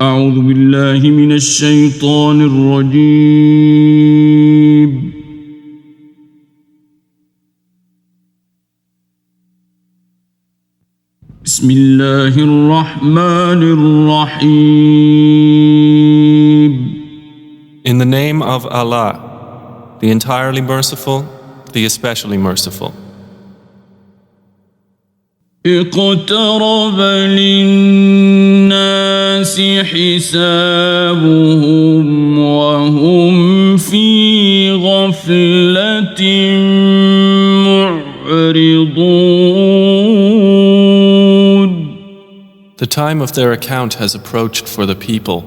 أعوذ بالله من الشيطان الرجيم. بسم الله الرحمن الرحيم. In the name of Allah, the entirely merciful, the especially merciful. اقترب للناس حسابهم وهم في غفلة معرضون. The time of their account has approached for the people,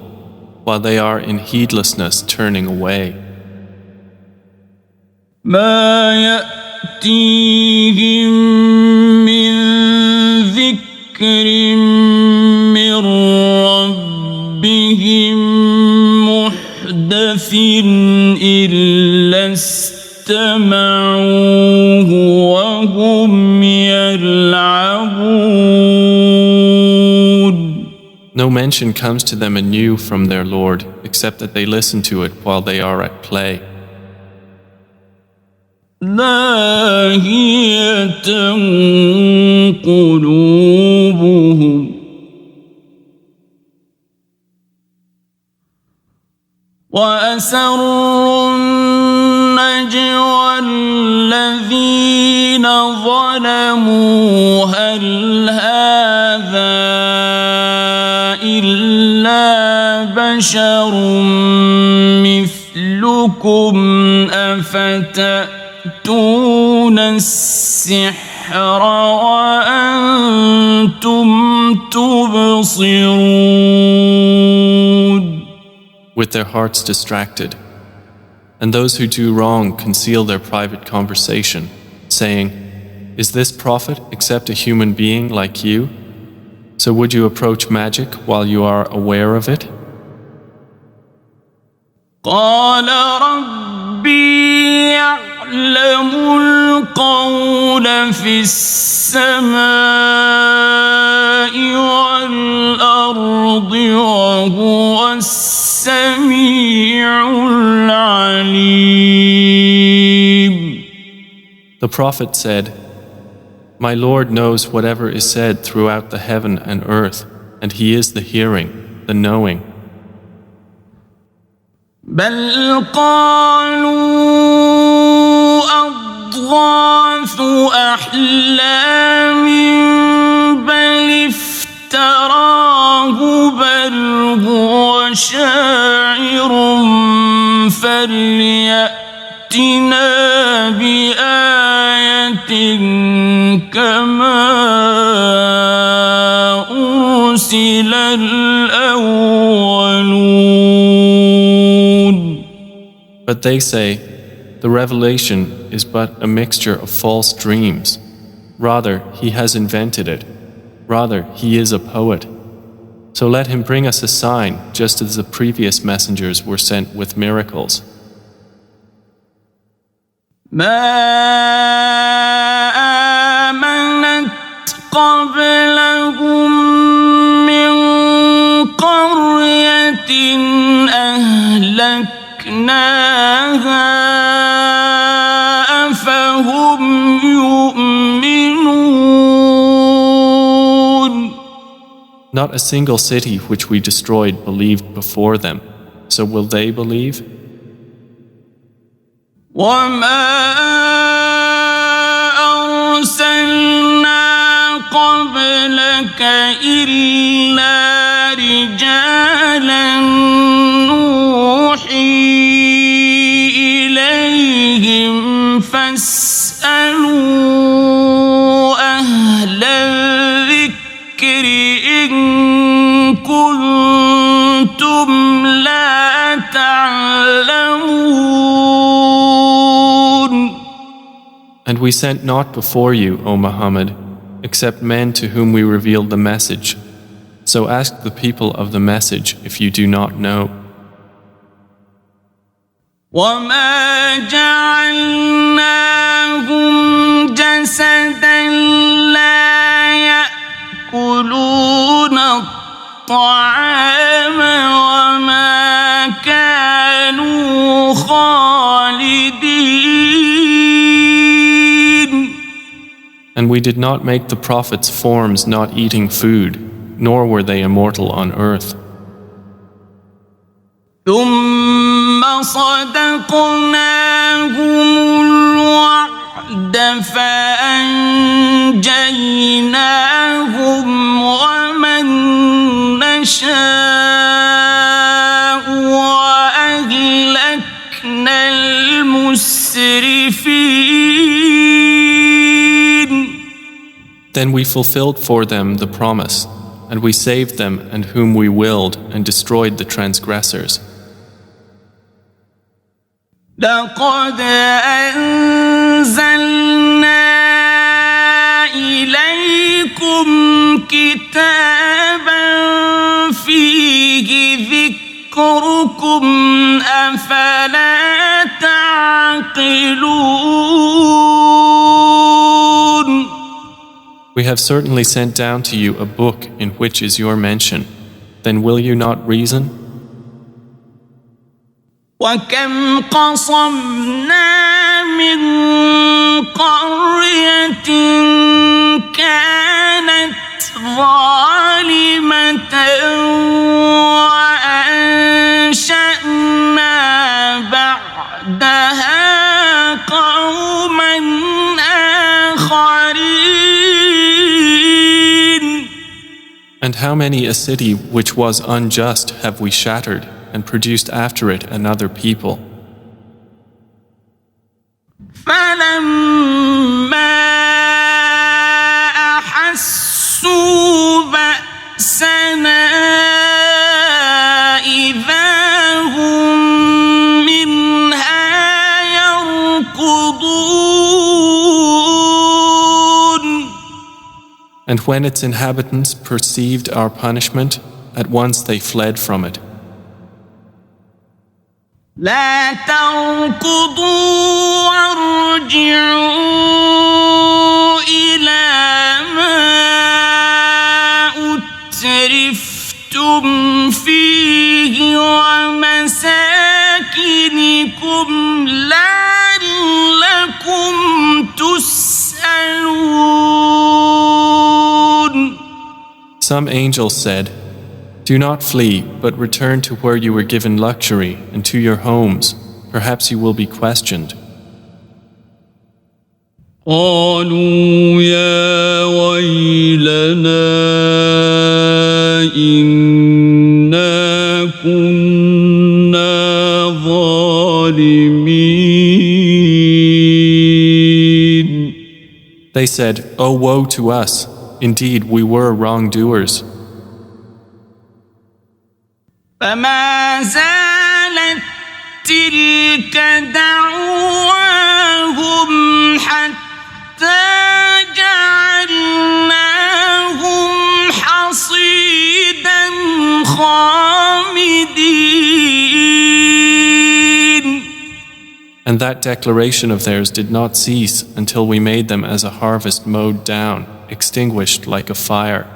while they are in heedlessness turning away. ما يأتيهم من ذكر من ربهم محدث إلا استمعوه وهم يلعبون. No mention comes to them anew from their Lord, except that they listen to it while they are at play. لاهية قلوبهم وأسروا النجوى الذين ظلموا هل هذا إلا بشر مثلكم أفتأتون السحر وأنتم تبصرون. With their hearts distracted, and those who do wrong conceal their private conversation, saying, "Is this prophet except a human being like you? So would you approach magic while you are aware of it?" قال ربي يعلم القول في السماء والأرض وهو السميع العليم. The prophet said, "My Lord knows whatever is said throughout the heaven and earth, and He is the hearing, the knowing." بل قالوا أضغاث أحلام بل افتراه بل هو شاعر فليأتنا بآية كما أرسل الأولون. But they say, "The revelation is but a mixture of false dreams. Rather, he has invented it. Rather, he is a poet. So let him bring us a sign, just as the previous messengers were sent with miracles." ما آمنت قبلهم من قرية أهلكناها أفهم يؤمنون. Not a single city which we destroyed believed before them. So will they believe? وما أرسلنا قبلك إلا رجالا نوحي إليهم فاسألوا أهل الذكر إن كنتم لا تعلمون. And we sent not before you, O Muhammad, except men to whom we revealed the message. So ask the people of the message if you do not know. وما جعلناهم جسدا لا يأكلون الطعام And we did not make the prophets forms not eating food, nor were they immortal on earth. ثم صدقناهم الوعد فأنجيناهم ومن نشاء وأهلكنا المسرفين. Then we fulfilled for them the promise, and we saved them and whom we willed and destroyed the transgressors. لقد أنزلنا إليكم كتابا فيه ذكركم أفلا تعقلون. We have certainly sent down to you a book in which is your mention. Then will you not reason? وكم قصمنا من قرية كانت ظالمة وأنشأنا بعدها قوما آخرين. And how many a city which was unjust have we shattered and produced after it another people. فلما أحسوا بأسنا إذا هم منها يركضون. And when its inhabitants perceived our punishment, at once they fled from it. لا تركضوا وارجعوا إلى ما أترفتم فيه ومساكنكم لعلكم تسألون. Some angels said, "Do not flee, but return to where you were given luxury and to your homes. Perhaps you will be questioned." قالوا يا ويلنا إنا كنا ظالمين. They said, "Oh, woe to us! Indeed, we were wrongdoers." فما زالت تلك دعواهم حتى جعلناهم حصيدا خامدين. And that declaration of theirs did not cease until we made them as a harvest mowed down, extinguished like a fire.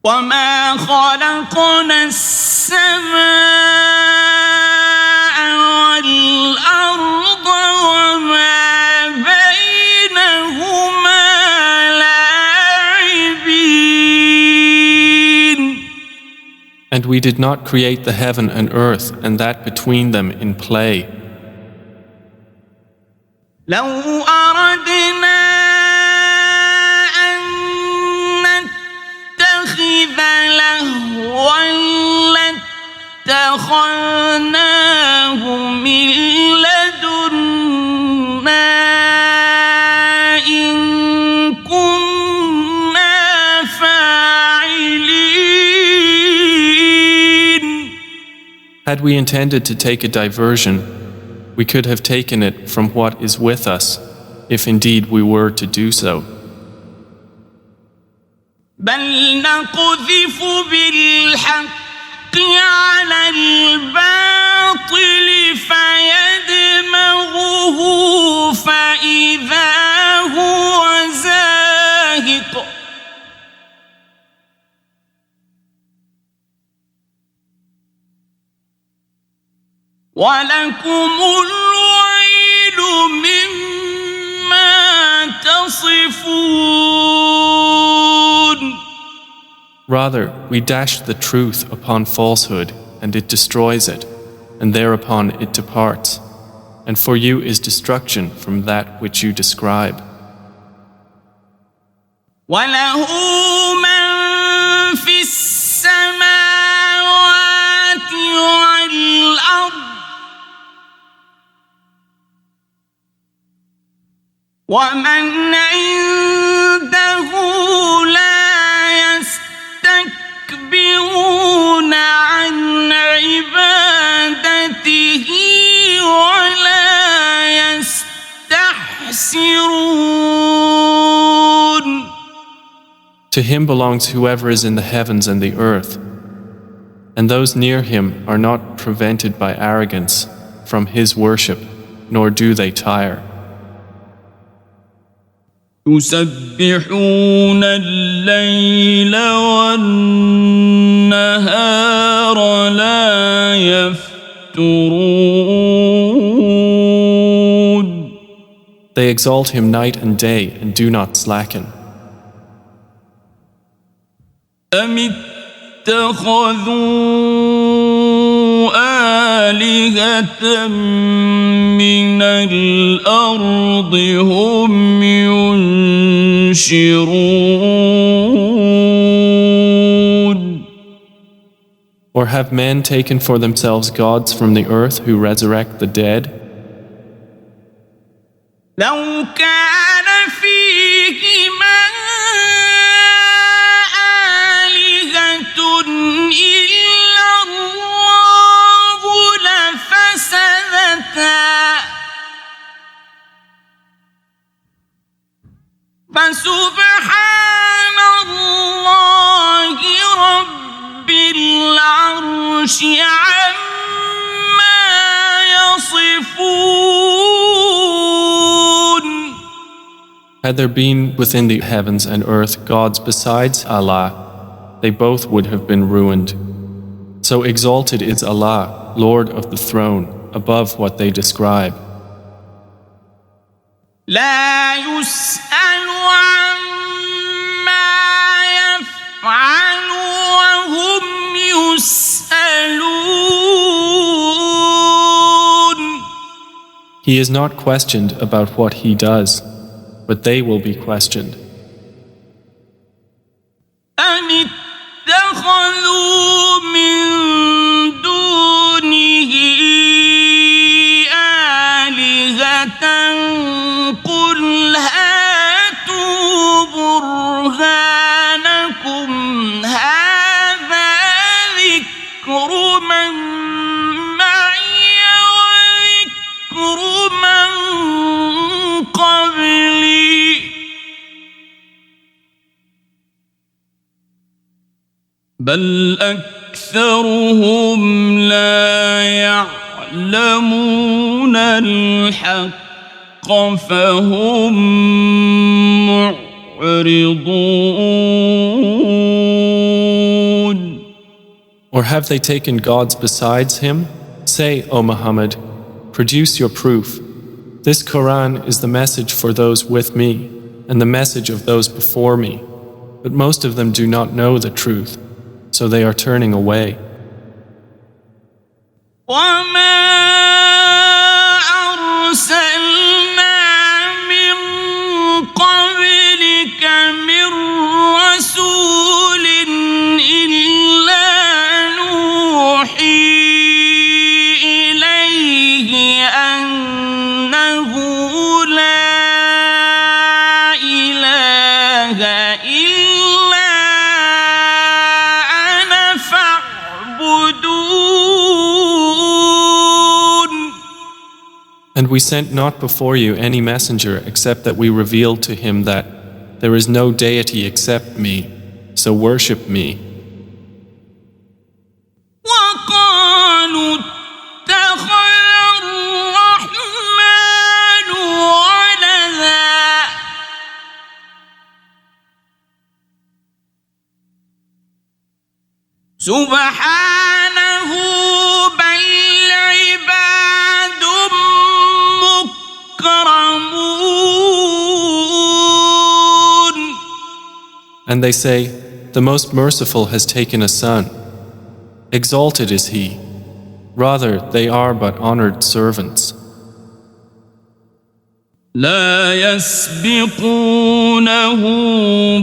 وما خلقنا السماء والأرض وما بينهما لاعبين. And we did not create the heaven and earth and that between them in play. لو أردنا لهوا لاتخذناه من لدنا إن كنا فاعلين. Had we intended to take a diversion, we could have taken it from what is with us, if indeed we were to do so. بل نقذف بالحق على الباطل فيدمغه فإذا هو زاهق. ولكم الويل مما يصفون. Rather, we dash the truth upon falsehood, and it destroys it, and thereupon it departs. And for you is destruction from that which you describe. وله من في السماوات والأرض ومن عنده لا يستكبرون عن عبادته ولا يستحسرون. To him belongs whoever is in the heavens and the earth, and those near him are not prevented by arrogance from his worship, nor do they tire. يسبحون الليل والنهار لا يفترون. They exalt him night and day and do not slacken. أم اتخذوا آلهة من الأرض هم ينشرون. Or have men taken for themselves gods from the earth who resurrect the dead? لو كان فيهما إلا الله لفسدتا فسبحان الله رب العرش عما يصفون. Had there been within the heavens and earth gods besides Allah, they both would have been ruined. So exalted is Allah, Lord of the throne, above what they describe. لا يسأل عما يفعل وهم يسألون. He is not questioned about what he does, but they will be questioned. أم اتخذوا من دونه آلهة قل هاتوا برهانكم هذا ذكر من معي وذكر من قبلي بل أكثرهم لا يعلمون الحق فهم معرضون. Or have they taken gods besides him? Say, O Muhammad, produce your proof. This Quran is the message for those with me and the message of those before me, but most of them do not know the truth. So they are turning away. وما أرسلنا من قبلك من رسول إلا نوحي إليه أنه لا إله إلا And we sent not before you any messenger except that we revealed to him that there is no deity except me, so worship me. وقالوا اتخذ الرحمن ولدا سبحانه بل عباد مكرمون And they say, the Most Merciful has taken a son. Exalted is He. Rather, they are but honored servants. لا يسبقونه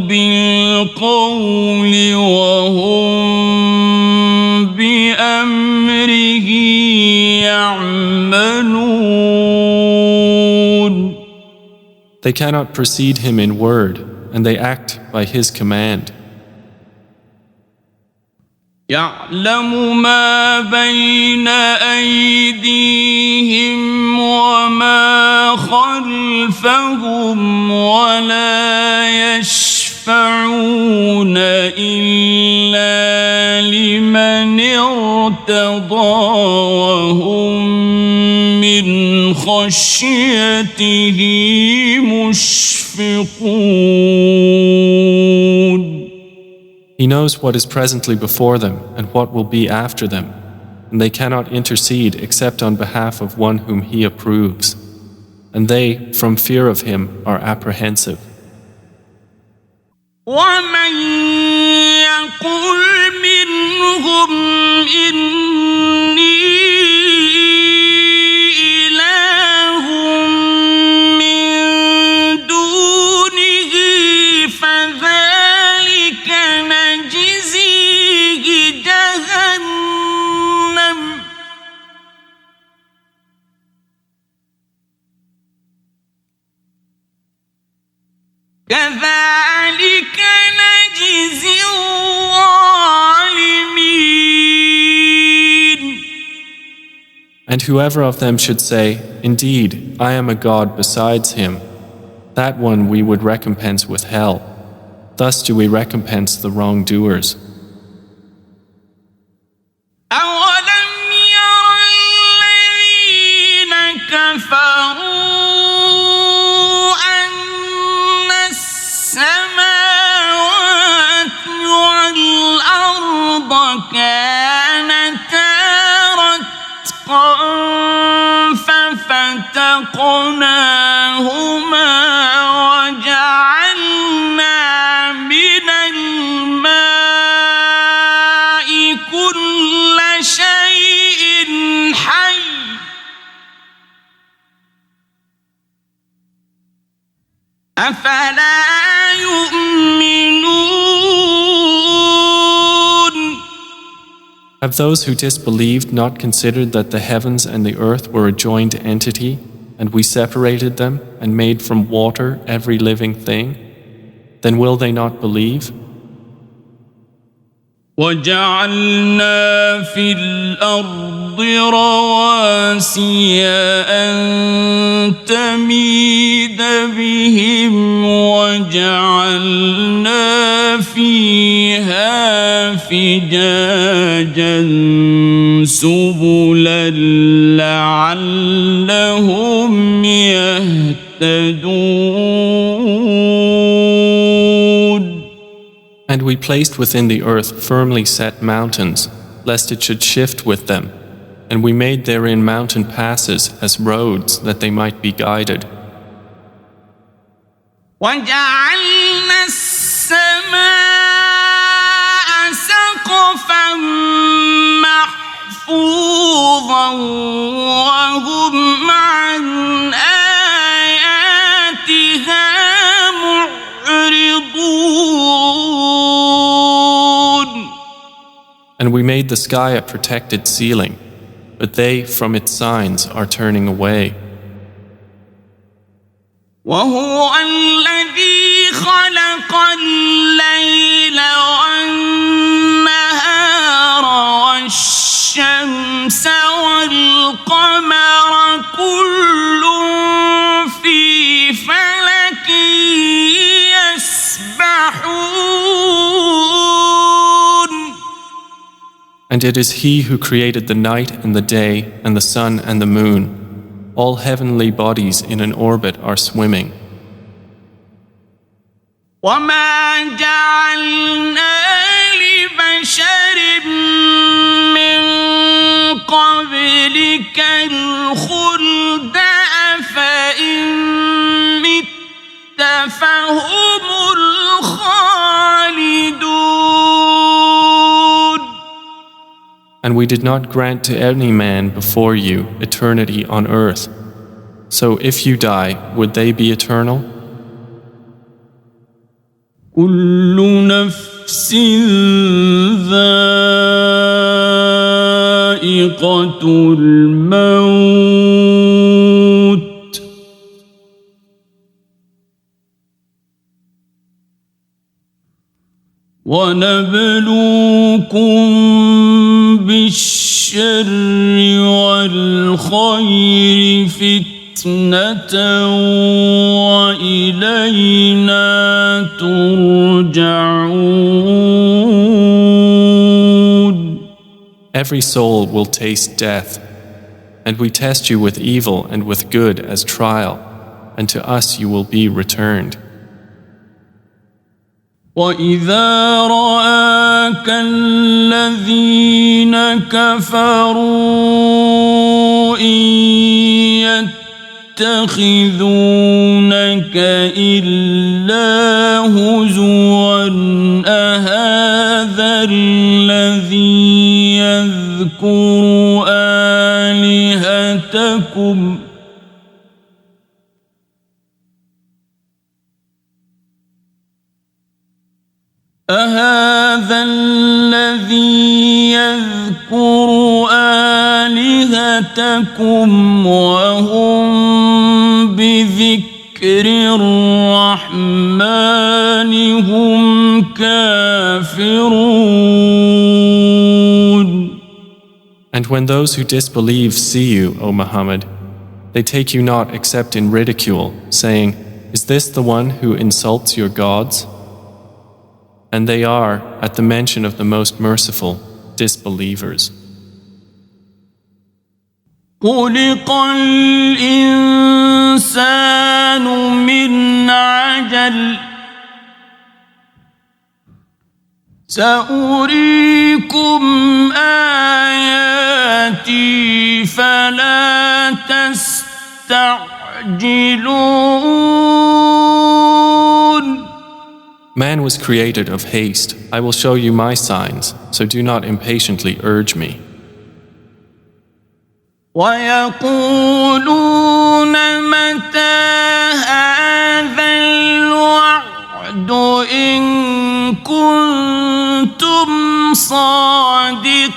بالقول وهم بأمره يعملون. They cannot precede Him in word, and they act by His command. يعلم ما بين أيديهم وما خلفهم ولا يشفعون إلا لمن ارتضى وهم من خشيته مشفقون. He knows what is presently before them and what will be after them, and they cannot intercede except on behalf of one whom He approves, and they, from fear of Him, are apprehensive. ومن يقل منهم إني إله من دونه فذلك نجزيه جهنم كذلك نجزي الظالمين. And whoever of them should say, indeed, I am a God besides Him, that one we would recompense with hell. Thus do we recompense the wrongdoers. أولم ير الذين كفروا أن السماوات والأرض كانتا رتقا ففتقناهما وجعلنا من الماء كل شيء حي أفلا يؤمنون. Have those who disbelieved not considered that the heavens and the earth were a joined entity, and we separated them and made from water every living thing? Then will they not believe? وجعلنا في الأرض رواسي أن تميد بهم وجعلنا فيها فجاجا سبلا لعلهم يهتدون. And we placed within the earth firmly set mountains, lest it should shift with them, and we made therein mountain passes as roads that they might be guided. وجعلنا السماء سقفا محفوظا وهم عن آياتها معرضون. And we made the sky a protected ceiling, but they from its signs are turning away. وهو الذي خلق الليل والنهار والشمس والقمر كل في فلك يسبحون. And it is He who created the night and the day and the sun and the moon. All heavenly bodies in an orbit are swimming. وما جعلنا لبشر من قبلك الخلد أفإن مت فهم الخالدون. And we did not grant to any man before you eternity on earth. So if you die, would they be eternal? كل نفس ذائقة الموت ونبلوكم بالشر والخير فتنة وإلينا ترجعون. Every soul will taste death, and we test you with evil and with good as trial, and to us you will be returned. وَإِذَا رَآكَ الَّذِينَ كَفَرُوا إِن يَتَّخِذُونَكَ إِلَّا هُزُوًا أَهَذَا الَّذِي يَذْكُرُ آلِهَتَكُمْ أهذا الذي يذكر آلهتكم وهم بذكر الرحمن هم كافرون. And when those who disbelieve see you, O Muhammad, they take you not except in ridicule, saying, "Is this the one who insults your gods?" And they are, at the mention of the Most Merciful, disbelievers. خلق الإنسان من عجل سأريكم آياتي فلا تستعجلون. Man was created of haste. I will show you my signs, so do not impatiently urge me. وَيَقُولُونَ مَتَى هَذَا الْوَعْدُ إِن كُنتُمْ صَادِقِينَ.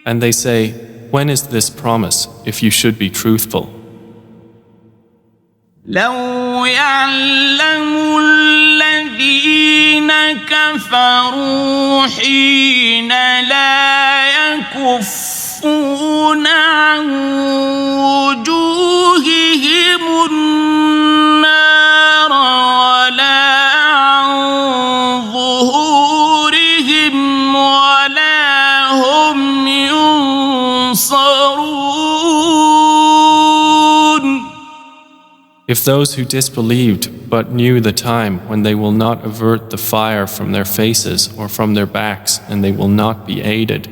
And they say, when is this promise, if you should be truthful? لو يعلم الذين كفروا حين لا يكفون عن وجوههم النار ولا عن ظهورهم ولا هم ينصرون. If those who disbelieved but knew the time when they will not avert the fire from their faces or from their backs, and they will not be aided.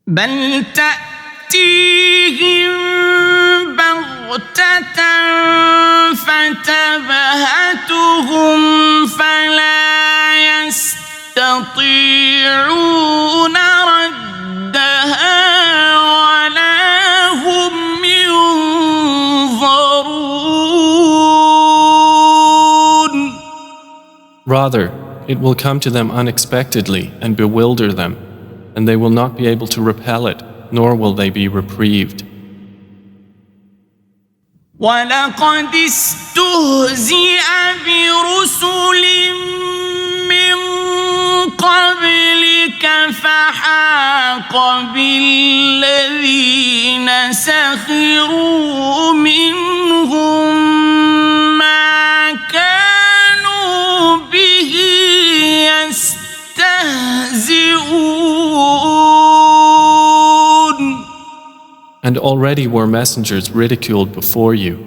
بل تأتيهم بغتة فتبهتهم فلا يستطيعون ردها ولا هم ينظرون. Rather, it will come to them unexpectedly and bewilder them, and they will not be able to repel it, nor will they be reprieved. وَلَقَدِ اسْتُهْزِئَ بِرُسُلٍ مِّن قَبْلِكَ فَحَاقَ بِالَّذِينَ سَخِرُوا مِنْهُم مَّا كَانُوا بِهِ يَسْتَهْزِئُونَ. And already were messengers ridiculed before you,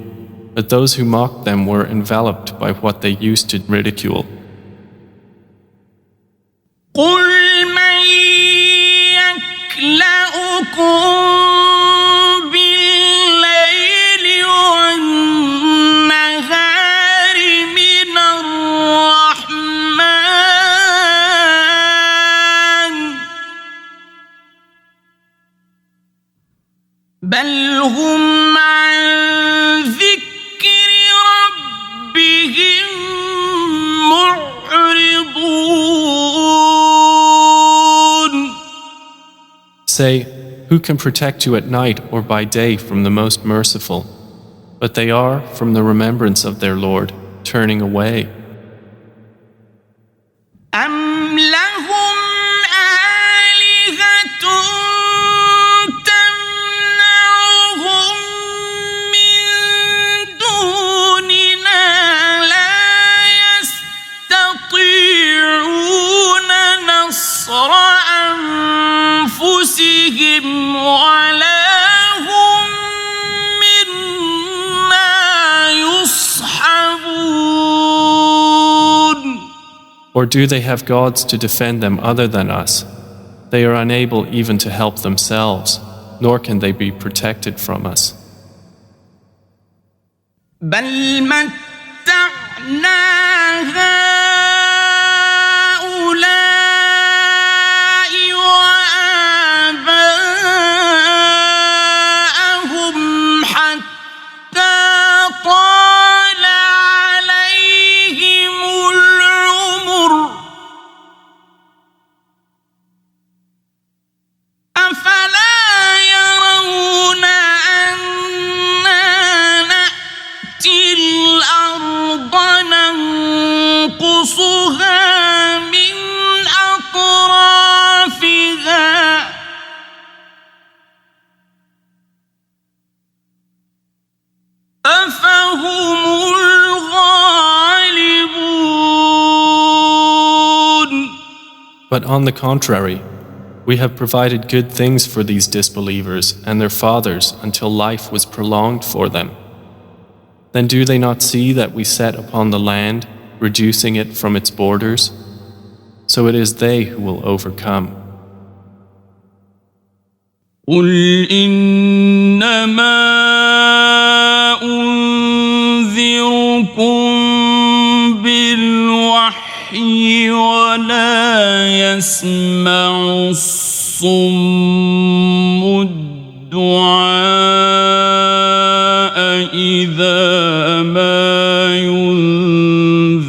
but those who mocked them were enveloped by what they used to ridicule. قُلْ مَن يَكْلَؤُكُم بِاللَّيْلِ وَالنَّهَارِ مِنَ الرَّحْمَنِ Say, who can protect you at night or by day from the most merciful? But they are, from the remembrance of their Lord, turning away. أم لهم آلهة تمنعهم من دوننا لا يستطيعون نصر أنفسهم ولا هم منا يصحبون. Or do they have gods to defend them other than us? They are unable even to help themselves, nor can they be protected from us. بل متعنا هؤلاء وآباءهم حتى طال عليهم العمر أفلا يرون أنا نأتي الأرض ننقصها من أطرافها أفهم الغالبون. But on the contrary, we have provided good things for these disbelievers and their fathers until life was prolonged for them. Then do they not see that we set upon the land, reducing it from its borders? So it is they who will overcome. قل إنما أنذركم بالوحي ولا يسمع الصم الدعاء إذا ما ينذرون.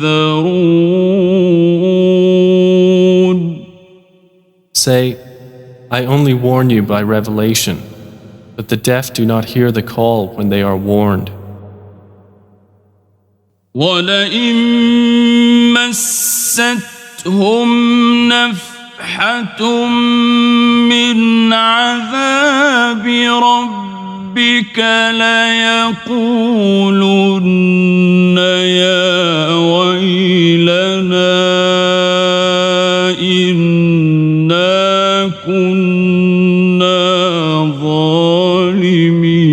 Say, I only warn you by revelation, but the deaf do not hear the call when they are warned. ولئن مستهم نفحة من عذاب ربك ليقولن يا ويلنا إنا كنا ظالمين.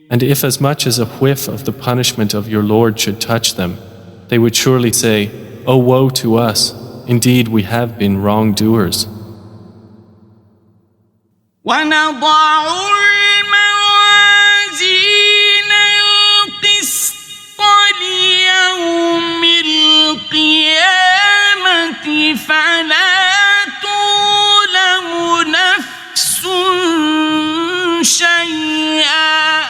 And if as much as a whiff of the punishment of your Lord should touch them, they would surely say, "Oh, woe to us! Indeed, we have been wrongdoers." ونضع الموازين القسط ليوم القيامة فلا تظلم نفس شيئا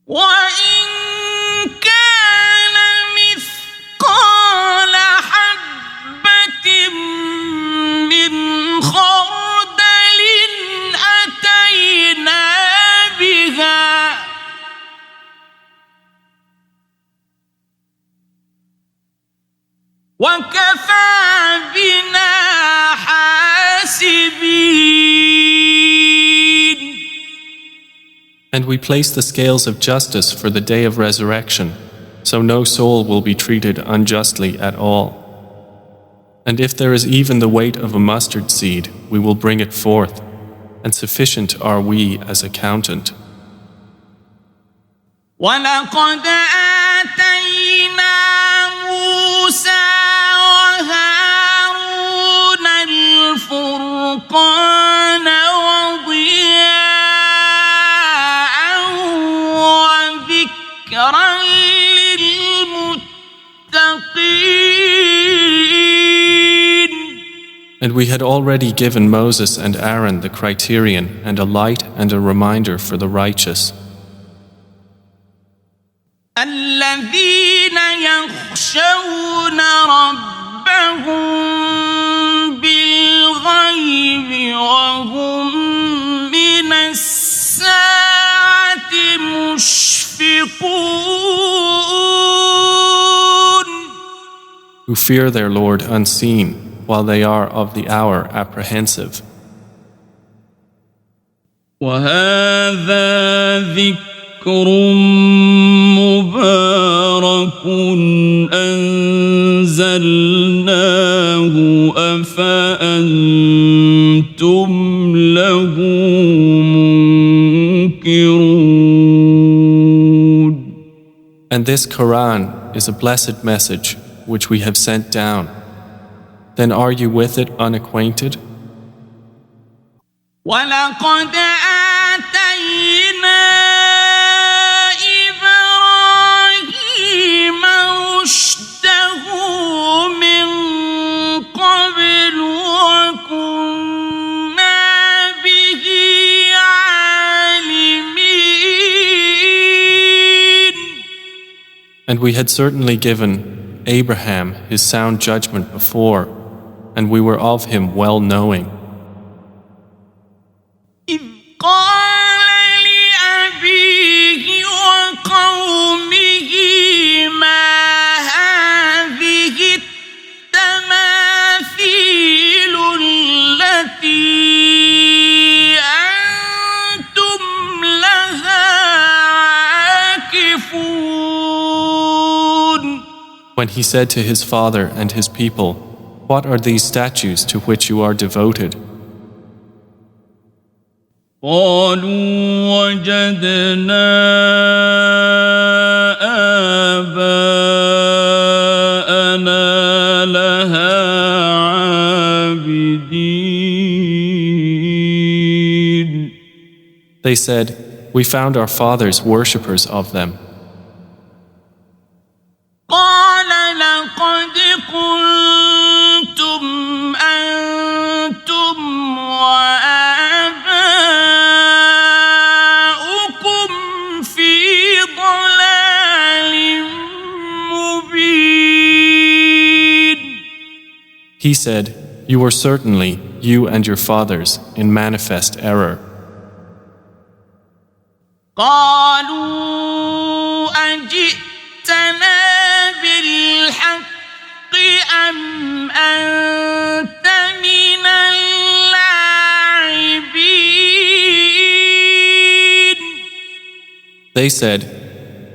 وإن كان مثقال حبة من خردل أتينا بها وكفى بنا حاسبين. And we place the scales of justice for the day of resurrection, so no soul will be treated unjustly at all. And if there is even the weight of a mustard seed, we will bring it forth, and sufficient are we as accountant. ولقد آتينا موسى وهارون الفرقان وضياء وذكرا للمتقين. And we had already given Moses and Aaron the criterion and a light and a reminder for the righteous. الذين يخشون ربهم بالغيب وهم من الساعة مشفقون. Who fear their Lord unseen, while they are of the hour apprehensive. وهذا ذكر مبارك أنزلناه أفأنتم له منكرون. And this Quran is a blessed message which we have sent down. Then are you with it unacquainted? وَلَقَدْ آتَيْنَا إِبْرَاهِيمَ رُشْدَهُ مِنْ قَبْلُ وَكُنَّا بِهِ عَالِمِينَ. And we had certainly given Abraham his sound judgment before, and we were of him well knowing. إِذْ قَالَ لِأَبِيهِ وَقَوْمِهِ مَا هَٰذِهِ التَّمَاثِيلُ الَّتِي أَنتُمْ لَهَا عَاكِفُونَ. When he said to his father and his people, "What are these statues to which you are devoted?" قالوا وجدنا آباءنا لها عابدين. They said, "We found our fathers worshippers of them." قال لقد كنتم أنتم وآباؤكم في ضلال مبين. He said, "You were certainly, you and your fathers, in manifest error." قالوا أجئتنا بالحق أم أنت من اللاعبين. They said,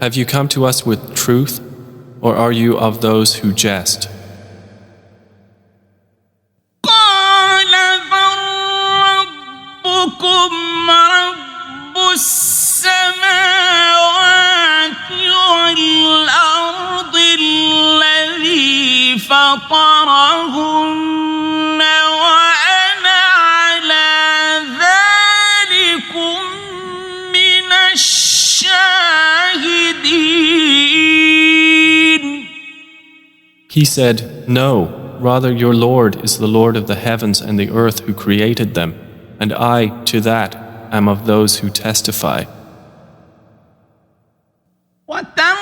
"Have you come to us with truth, or are you of those who jest?" قال بل ربكم رب السماوات والأرض الذي فطرهن وأنا على ذلكم من الشاهدين. He said, "No, rather your Lord is the Lord of the heavens and the earth who created them, and I, to that, am of those who testify." وتالله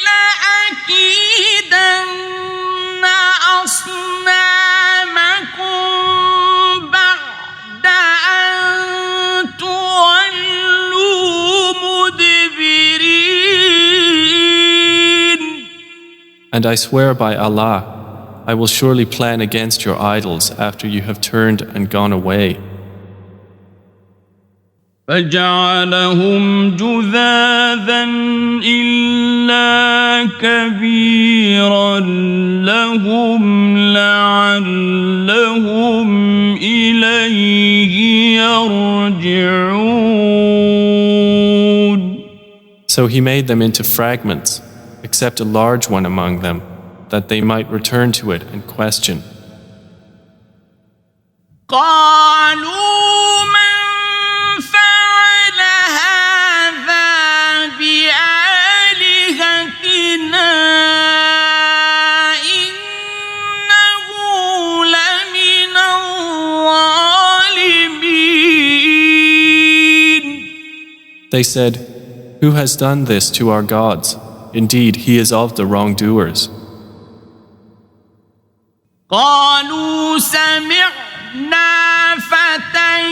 لأكيدن أصنامكم بعد أن تولوا مدبرين. And I swear by Allah, I will surely plan against your idols after you have turned and gone away. فجعلهم جذاذا إلا كبيرا لهم لعلهم إليه يرجعون. So he made them into fragments, except a large one among them, that they might return to it and question. قالوا من فعل هذا بآلهتنا إنه لمن الظالمين. They said, Who has done this to our gods? Indeed, he is of the wrongdoers. قالوا سمعنا فتى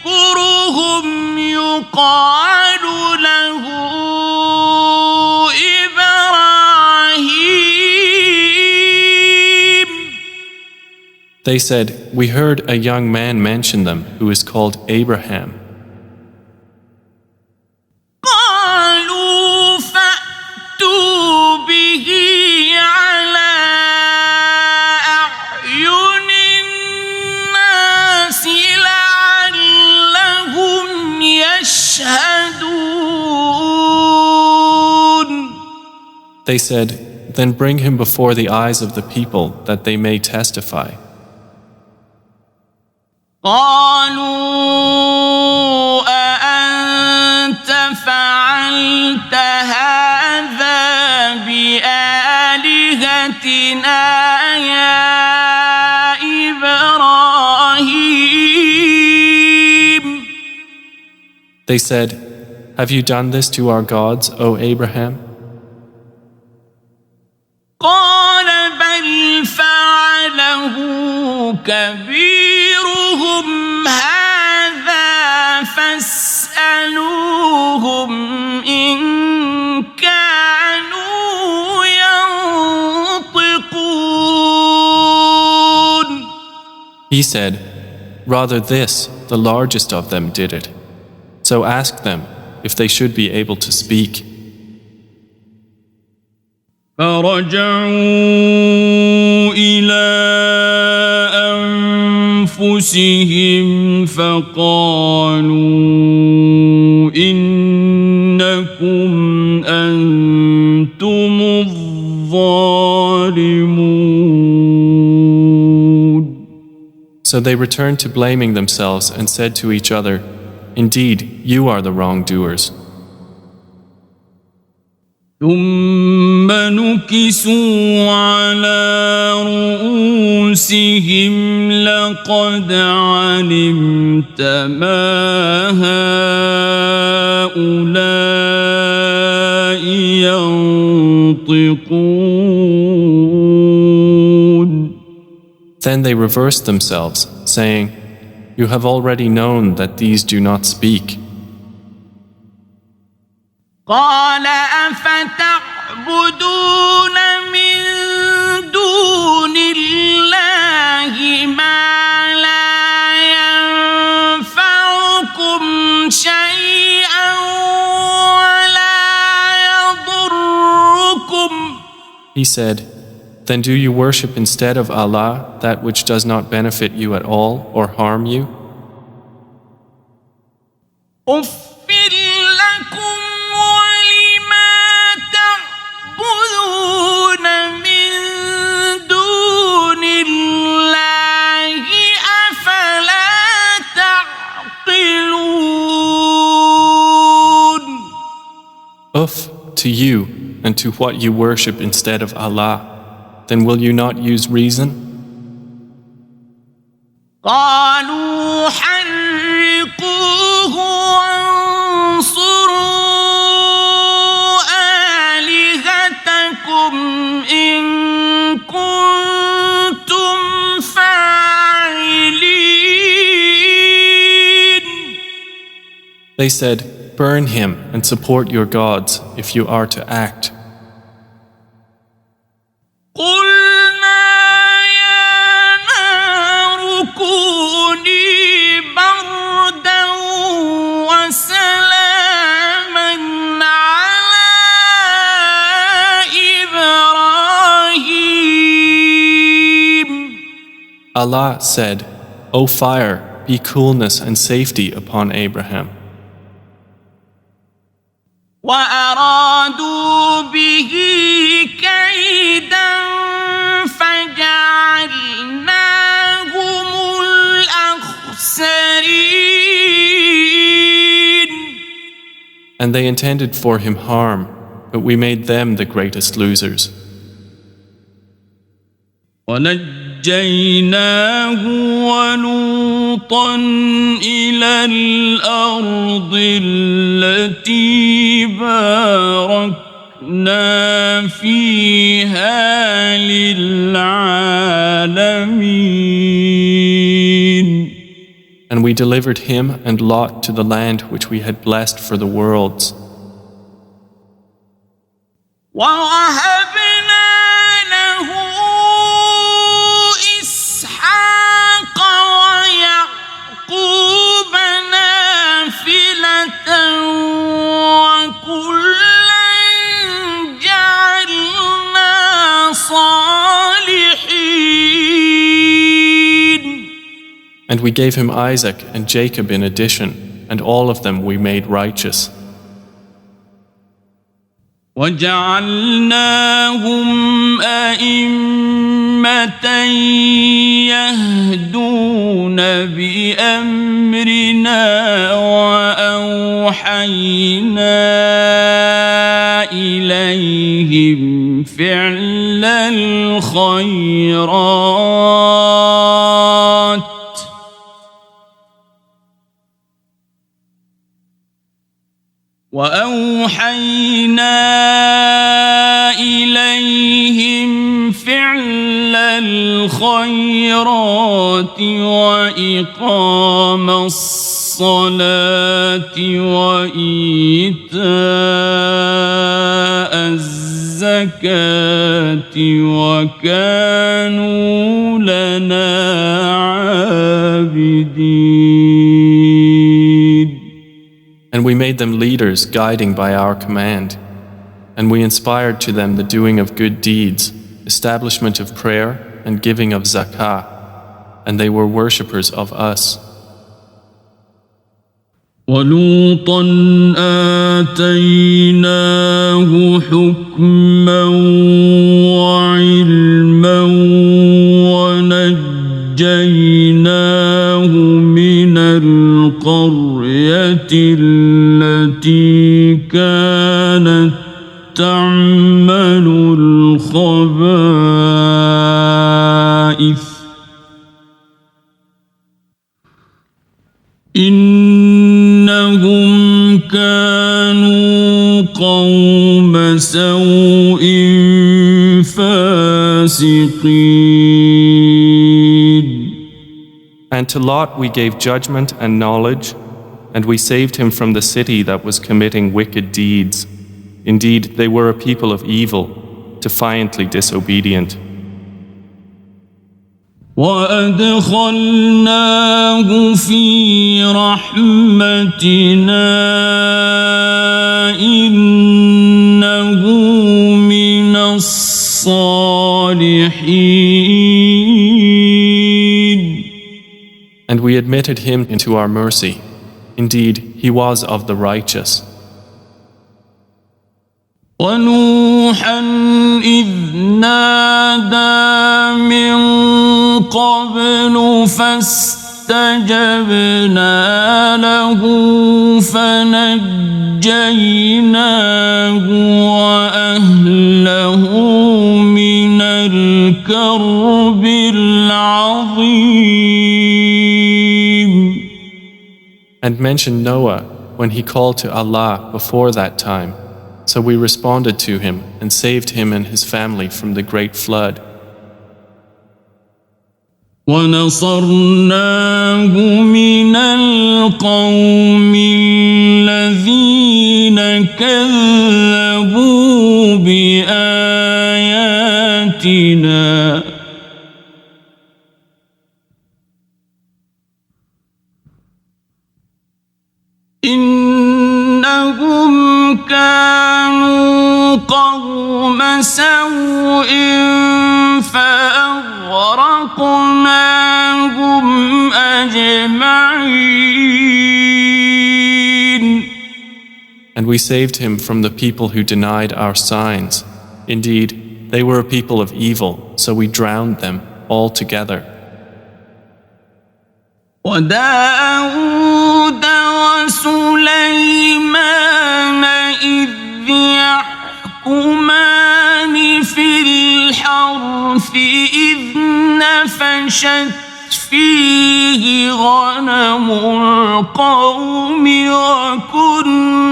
يذكرهم يقال له إبراهيم. They said, we heard a young man mention them who is called Abraham. قالوا فأتوا به على أعين الناس لعلهم يشهدون. They said, then bring him before the eyes of the people that they may testify. قالوا أأنت فعلت هذا بآلهتنا يا إبراهيم. They said, have you done this to our gods, O Abraham? قال بل فعله كبيرهم هذا فاسألوهم إن كانوا ينطقون. He said, rather this, the largest of them did it. So ask them if they should be able to speak. فرجعوا إلى أنفسهم فقالوا إنكم أنتم الظالمون. So they returned to blaming themselves and said to each other, indeed, you are the wrongdoers. ثم نكسوا على رؤوسهم لقد علمت ما هؤلاء ينطقون. Then they reversed themselves, saying, you have already known that these do not speak. قال أفتعبدون من دون الله ما لا ينفعكم شيئا ولا يضركم. He said, then do you worship instead of Allah that which does not benefit you at all or harm you? Uff to you and to what you worship instead of Allah, then will you not use reason? قالوا حرقوه وانصروا آلهتكم إن كنتم فاعلين. They said, burn him and support your gods if you are to act. قلنا يا نار كوني بردا وسلاما على إبراهيم. Allah said, O fire, be coolness and safety upon Abraham. وأرادوا به كيدا فجعلناهم الأخسرين. And they intended for him harm, but we made them the greatest losers. ونجيناه ونجيناه ولوطا إلى الأرض التي باركنا فيها للعالمين. And we delivered him and Lot to the land which we had blessed for the worlds. ووهبنا له إسحاق ويعقوب نافلة وكلا جعلنا صالحين. And we gave him Isaac and Jacob in addition, and all of them we made righteous. وجعلناهم أئمة يهدون بأمرنا وأوحينا إليهم فعل الخيرات وإقام الصلاة وإيتاء الزكاة وكانوا لنا عابدين. And we made them leaders guiding by our command. And we inspired to them the doing of good deeds, establishment of prayer and giving of zakah. And they were worshippers of us. وَلُوطًا آتَيْنَاهُ حُكْمًا وَعِلْمًا وَنَجَّيْنَاهُ مِنَ الْقَرْيَةِ التي كانت تعمل الخبائث إنهم كانوا قوم سوء فاسقين. And to Lot we gave judgment and knowledge, and we saved him from the city that was committing wicked deeds. Indeed, they were a people of evil, defiantly disobedient. وأدخلناه في رحمتنا إنه من الصالحين. And we admitted him into our mercy. Indeed, he was of the righteous. ونوحا إذ نادى من قبل فاستجبنا له فنجيناه وأهله من الكرب العظيم. And mention Noah when he called to Allah before that time. So we responded to him and saved him and his family from the great flood. وَنَصَرْنَاهُ مِنَ الْقَوْمِ الَّذِينَ كَذَّبُوا بِآيَاتِنَا إِنَّهُمْ كانوا قوم سوء فأغرقناهم أجمعين. And we saved him from the people who denied our signs. Indeed, they were a people of evil, so we drowned them all together. وداود وسليمان إذ يحكمان في الحرث إذ نفشت نفشت فيه غنم القوم وكنا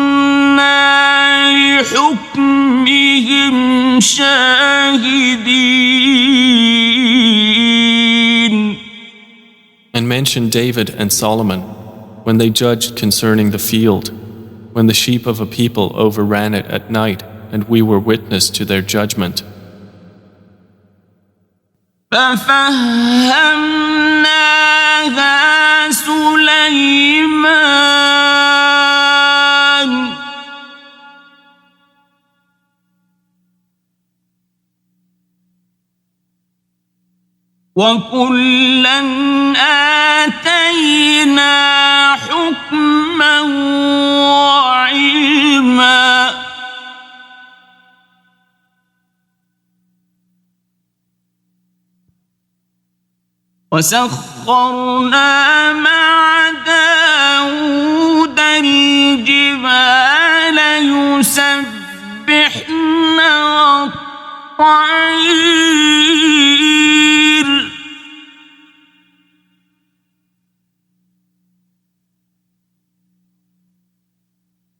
لحكمهم شاهدين. And mention David and Solomon when they judged concerning the field, when the sheep of a people overran it at night, and we were witness to their judgment. ففهمناها سليمان وكلا آتينا حكما وعلما وسخرنا مع داود الجبال يسبحن والطير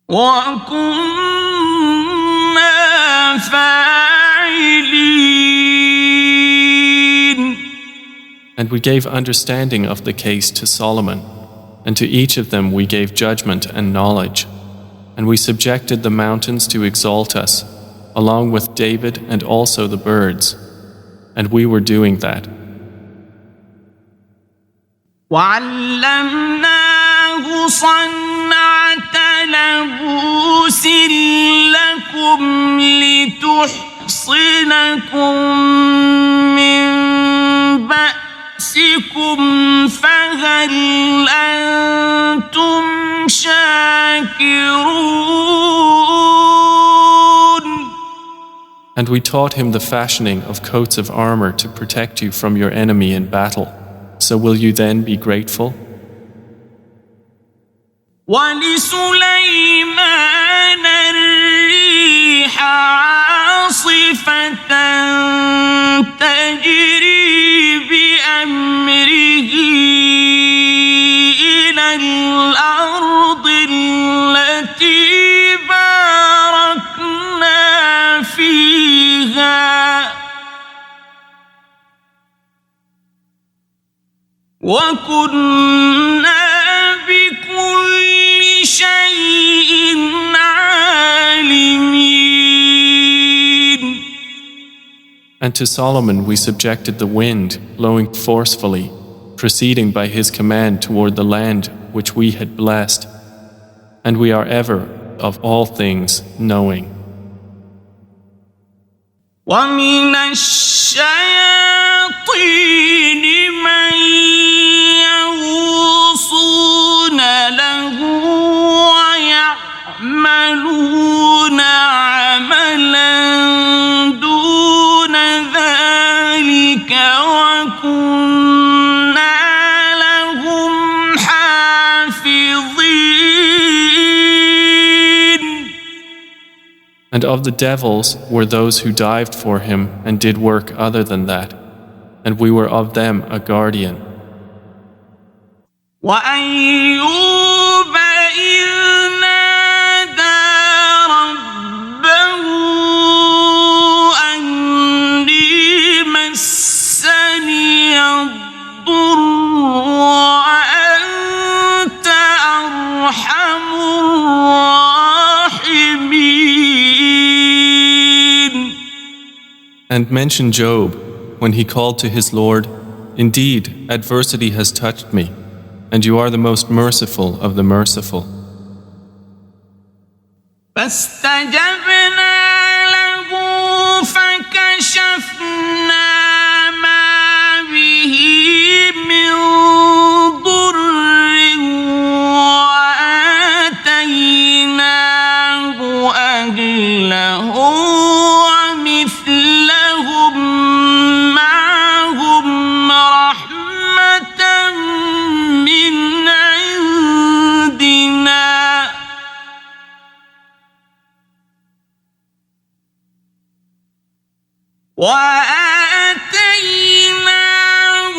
وكنا فاعلين. And we gave understanding of the case to Solomon, and to each of them we gave judgment and knowledge. And we subjected the mountains to exalt us, along with David and also the birds. And we were doing that. وعلمناه صنعة لبوس لكم لتحصنكم من بأسكم فهل أنتم شاكرون. And we taught him the fashioning of coats of armor to protect you from your enemy in battle. So will you then be grateful? وَلِسُلَيْمَانَ الرِّيحَ عَاصِفَةً تَجْرِي بِأَمْرِهِ إِلَى الْأَرْضِ الَّتِي بَارَكْنَا فِيهَا وَكُنَّا بِكُلِّ شَيْءٍ عَالِمِينَ. And to Solomon we subjected the wind, blowing forcefully, proceeding by his command toward the land which we had blessed. And we are ever, of all things, knowing. وَمِنَ الشَّيَاطِينِ مَن يَغُوصُونَ لَهُ وَيَعْمَلُونَ عَمَلًا دُونَ ذَلِكَ وَكُنَّا لَهُمْ حَافِظِينَ. And of the devils were those who dived for him and did work other than that, and we were of them a guardian. وَأَيُّوبَ إِذْ نَادَىٰ رَبَّهُ أَنِّي مَسَّنِيَ الضُّرُّ وَأَنتَ أَرْحَمُ الرَّاحِمِينَ. And mention Job when he called to his Lord, "Indeed, adversity has touched me, and you are the most merciful of the merciful." فاستجبنا له فكشفنا ما به من ضر وآتيناه أهله ومثلهم معهم رحمة من عندنا وآتيناه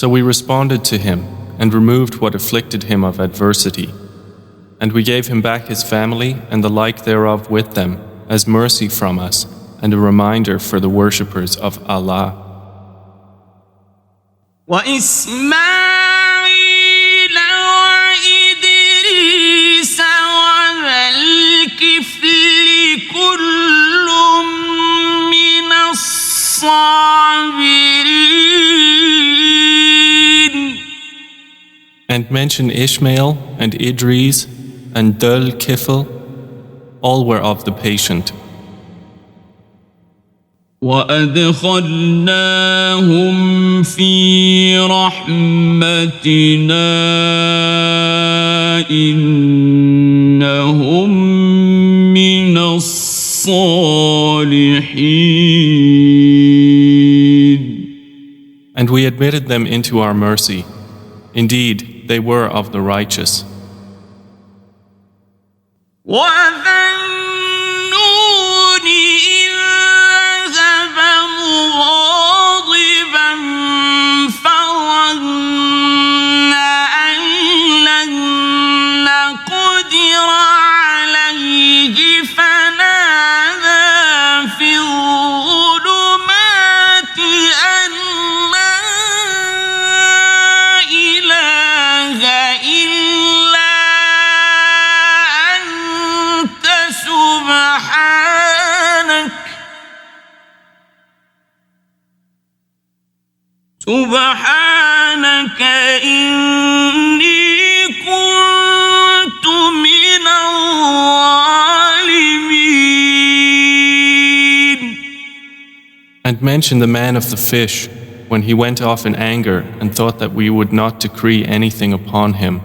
So we responded to him and removed what afflicted him of adversity. And we gave him back his family and the like thereof with them as mercy from us and a reminder for the worshippers of Allah. وإسماعيل وإدريس وذا الكفل كل من الصابرين. And mention Ishmael and Idris and Dhul Kifl, all were of the patient. وأدخلناهم في رحمتنا إنهم من الصالحين. And we admitted them into our mercy. Indeed, they were of the righteous. وَذَنُّونِ إِذْ ذَهَبَ مُغَاضِبًا فَظَنَّ أَن لَّن نَّقْدِرَ عَلَيْهِ فَنَادَىٰ فِي الظُّلُمَاتِ أَن لَّا إِلَٰهَ إِلَّا سبحانك إني كنت من الظالمين. And mention the man of the fish when he went off in anger and thought that we would not decree anything upon him.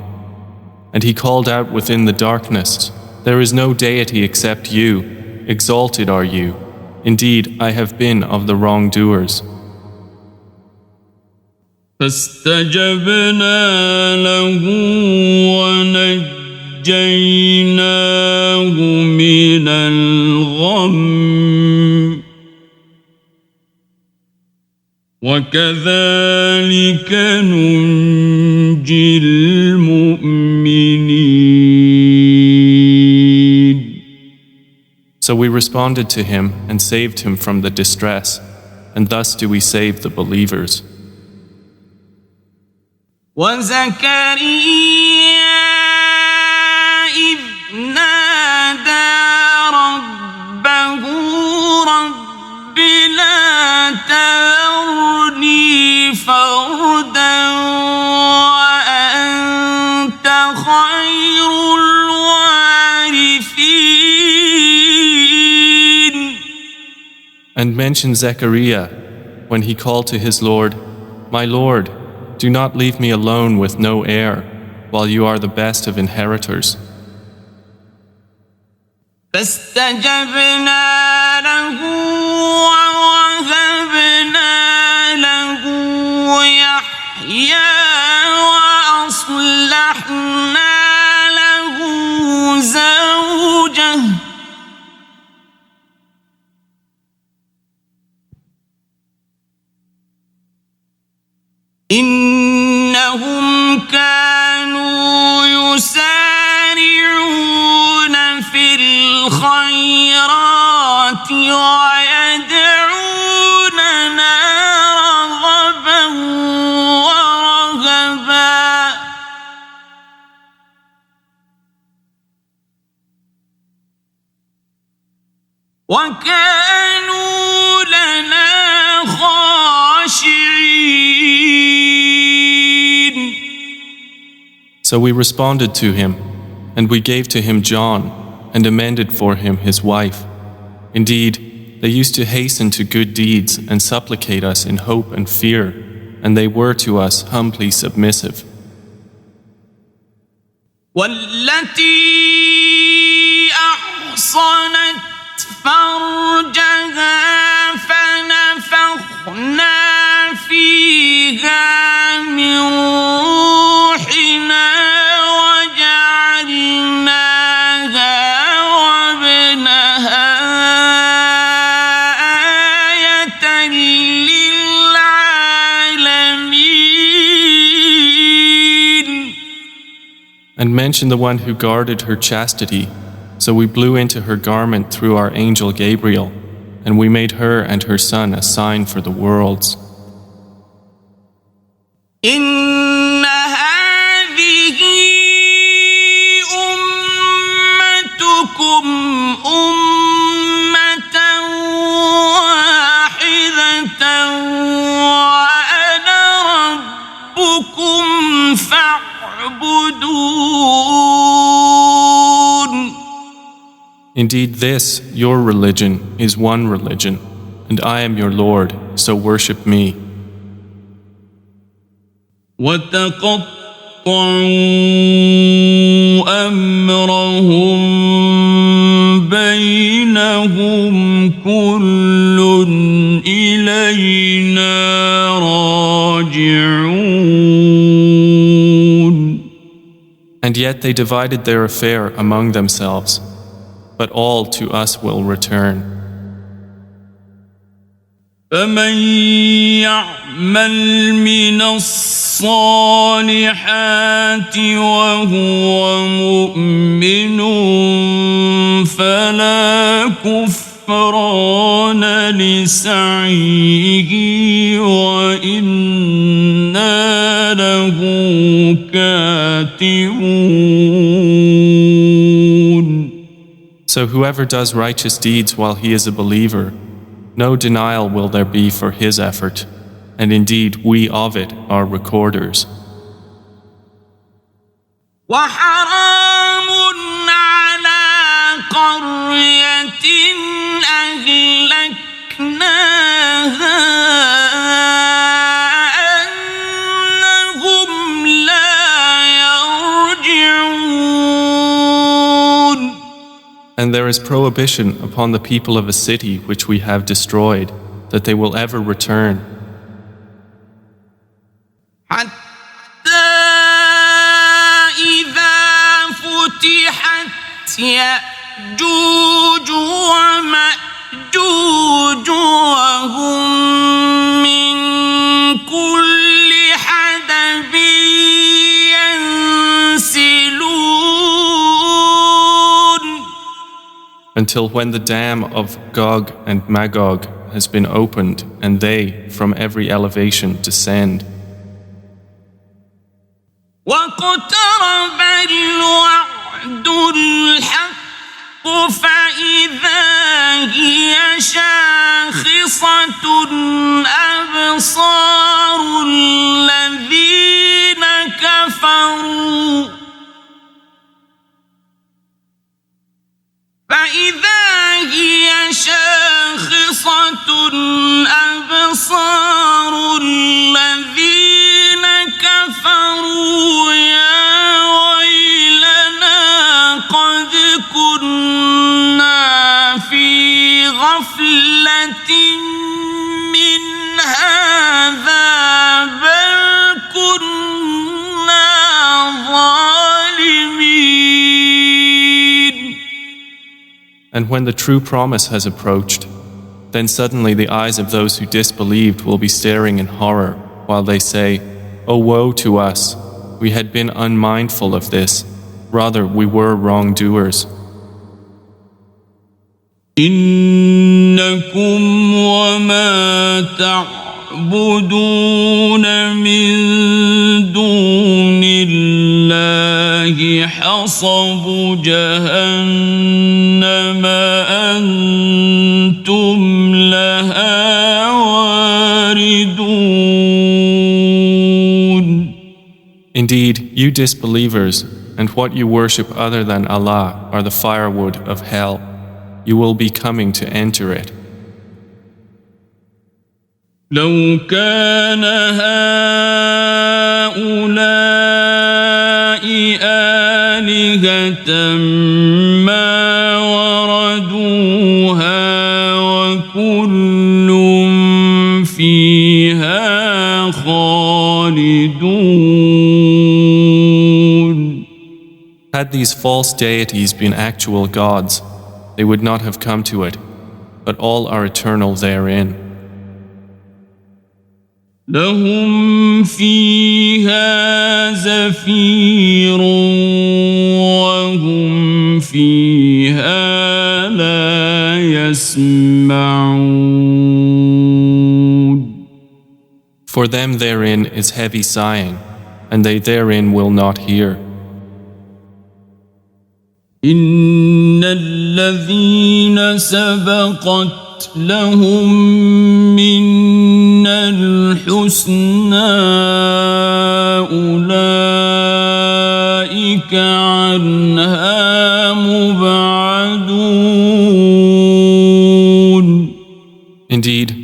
And he called out within the darkness, "There is no deity except you. Exalted are you. Indeed, I have been of the wrongdoers." فاستجبنا له ونجيناه من الغم وكذلك ننجي المؤمنين. So we responded to him and saved him from the distress, and thus do we save the believers. وزكريا إذ نادى ربه رب لا تذرني فردا وأنت خير الوارثين. And mention Zechariah when he called to his Lord, "My Lord, do not leave me alone with no heir, while you are the best of inheritors." فاستجبنا له ووهبنا له يحيى وأصلحنا له زوجه إنهم كانوا يسارعون في الخيرات ويدعوننا رغبا ورهبا وكانوا لنا خاشعين. So we responded to him, and we gave to him John, and amended for him his wife. Indeed, they used to hasten to good deeds and supplicate us in hope and fear, and they were to us humbly submissive. والتي أحصنت فرجها فنفخنا فيها من روحنا وجعلناها وابنها آية للعالمين. And mention the one who guarded her chastity. So we blew into her garment through our angel Gabriel, and we made her and her son a sign for the worlds. إن هذه أمتكم أمة واحدة وأنا ربكم فاعبدون. Indeed, this, your religion, is one religion, and I am your Lord, so worship me. وتقطعوا أمرهم بينهم كل إلينا راجعون. And yet they divided their affair among themselves, but all to us will return. فمن يعمل من الصالحات وهو مؤمن فلا كفران لسعيه وإنا له كاتبون. So whoever does righteous deeds while he is a believer, no denial will there be for his effort, and indeed we of it are recorders. وحرام على قرية أهلكناها أنهم لا يرجعون. And there is prohibition upon the people of a city which we have destroyed, that they will ever return. حتى إذا فتحت يأجوج ومأجوج وهم من كل حدب ينسلون. Until when the dam of Gog and Magog has been opened and they from every elevation descend. واقترب الوعد الحق فإذا هي شاخصة أبصار الذين كفروا فإذا هي شاخصة أبصار الذين كفروا يا ويلنا قد كنا في غفلة من هذا بل كنا ظالمين. And when the true promise has approached, then suddenly the eyes of those who disbelieved will be staring in horror, while they say, "Oh woe to us! We had been unmindful of this. Rather, we were wrongdoers." إنكم وما تعبدون من دون الله حصب جهنم أنتم لها واردون. Indeed, you disbelievers, and what you worship other than Allah are the firewood of hell. You will be coming to enter it. لو كان هؤلاء آلهة ما وردوها وكل فيها خالدون. Had these false deities been actual gods, they would not have come to it, but all are eternal therein. لهم فيها زفير فيها لا يسمعون. For them therein is heavy sighing, and they therein will not hear. إن الذين سبقت لهم منا الحسنى أولئك عنها مبعدون. Indeed,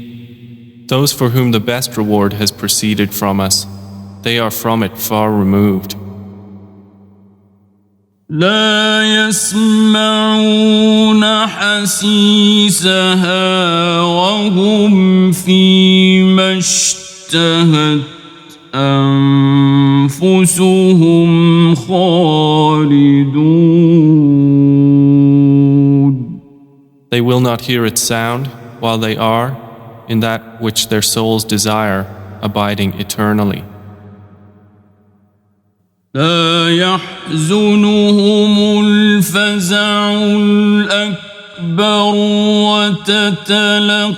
those for whom the best reward has proceeded from us, they are from it far removed. لا يسمعون حسيسها وهم فيما اشتهت أنفسهم خالدون. They will not hear its sound while they are in that which their souls desire, abiding eternally. لا يحزنهم الفزع الأكبر وتتلقاهم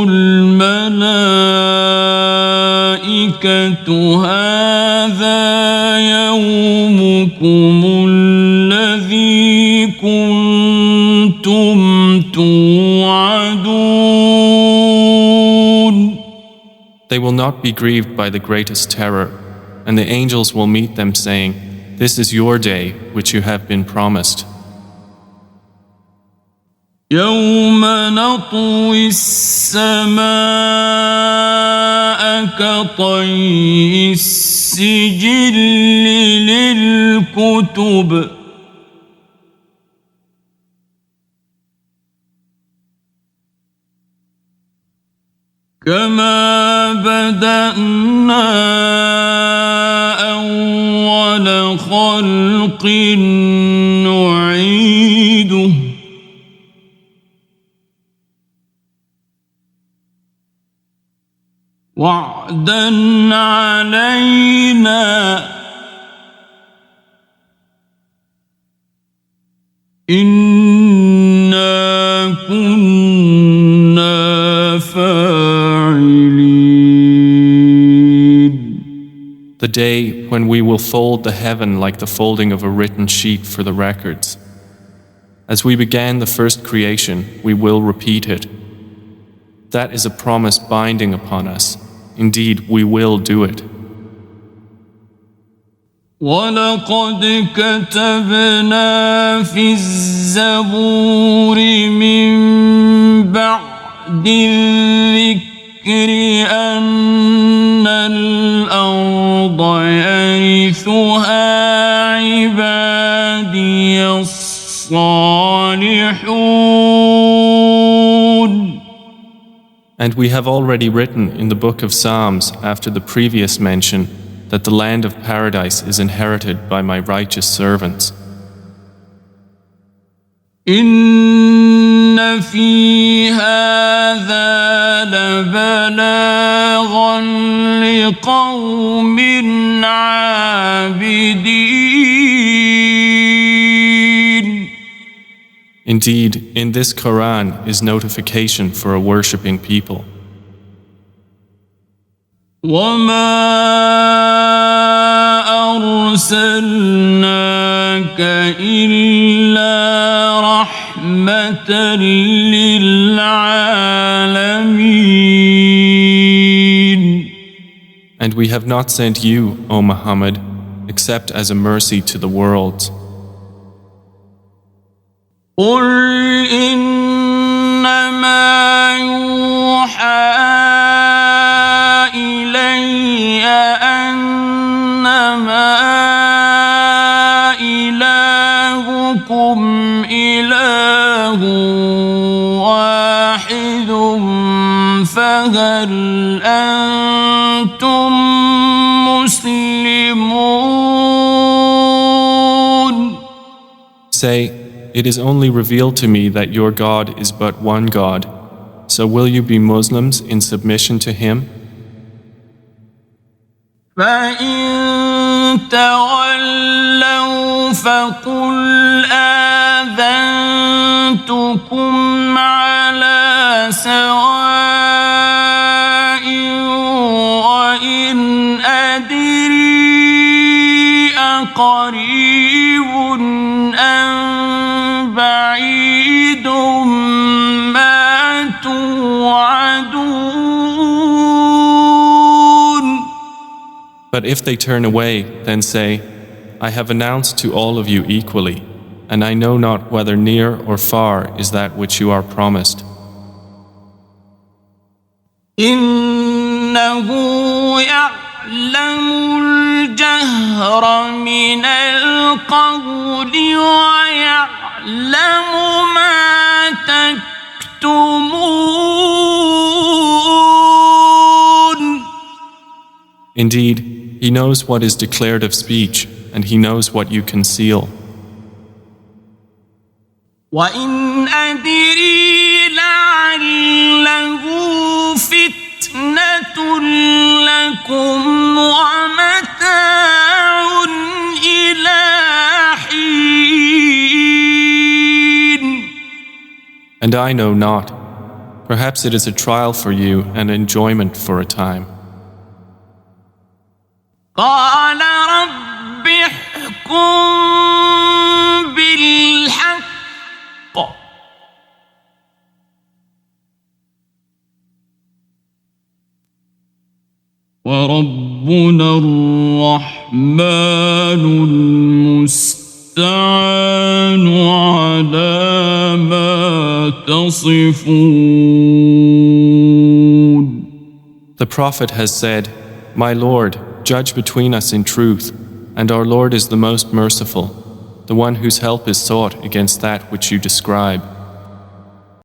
الملائكة هذا يومكم الذي كنتم توعدون. They will not be grieved by the greatest terror, and the angels will meet them saying, "This is your day which you have been promised." يوم نطوي السماء كطي السجل للكتب كما بدأنا أول خلق نعيده وعدا علينا إنا كنا فاعلين. The day when we will fold the heaven like the folding of a written sheet for the records. As we began the first creation, we will repeat it. That is a promise binding upon us. Indeed, we will do it. وَلَقَدْ كَتَبْنَا فِي الزَّبُورِ مِن بَعْدِ الذِّكْرِ أَنَّ الْأَرْضَ يَرِثُهَا عِبَادِيَ الصَّالِحُونَ. And we have already written in the book of Psalms after the previous mention that the land of paradise is inherited by my righteous servants. إن في هذا لبلاغا لقوم عابدين. Indeed, in this Quran is notification for a worshipping people. وما أرسلناك إلا رحمة للعالمين. And we have not sent you, O Muhammad, except as a mercy to the worlds. قل إنما يوحى إلي أنما إلهكم إله واحد فهل أنتم مسلمون. Say, it is only revealed to me that your God is but one God. So will you be Muslims in submission to Him? فإن تولوا فقل آذنتكم على سواء وإن أدري أقريب أم بعيد ما توعدون. But if they turn away, then say, I have announced to all of you equally, and I know not whether near or far is that which you are promised. إنه يعلم الجهر من القول ويعلم ما تكتمون. Indeed, He knows what is declared of speech, and He knows what you conceal. وإن أدري لعله فتنة لكم ومتاع إلى حين. And I know not. Perhaps it is a trial for you and enjoyment for a time. قال رب احكم بالحق وربنا الرحمن المستعان على ما تصفون. The Prophet has said, My Lord, judge between us in truth, and our Lord is the most merciful, the one whose help is sought against that which you describe.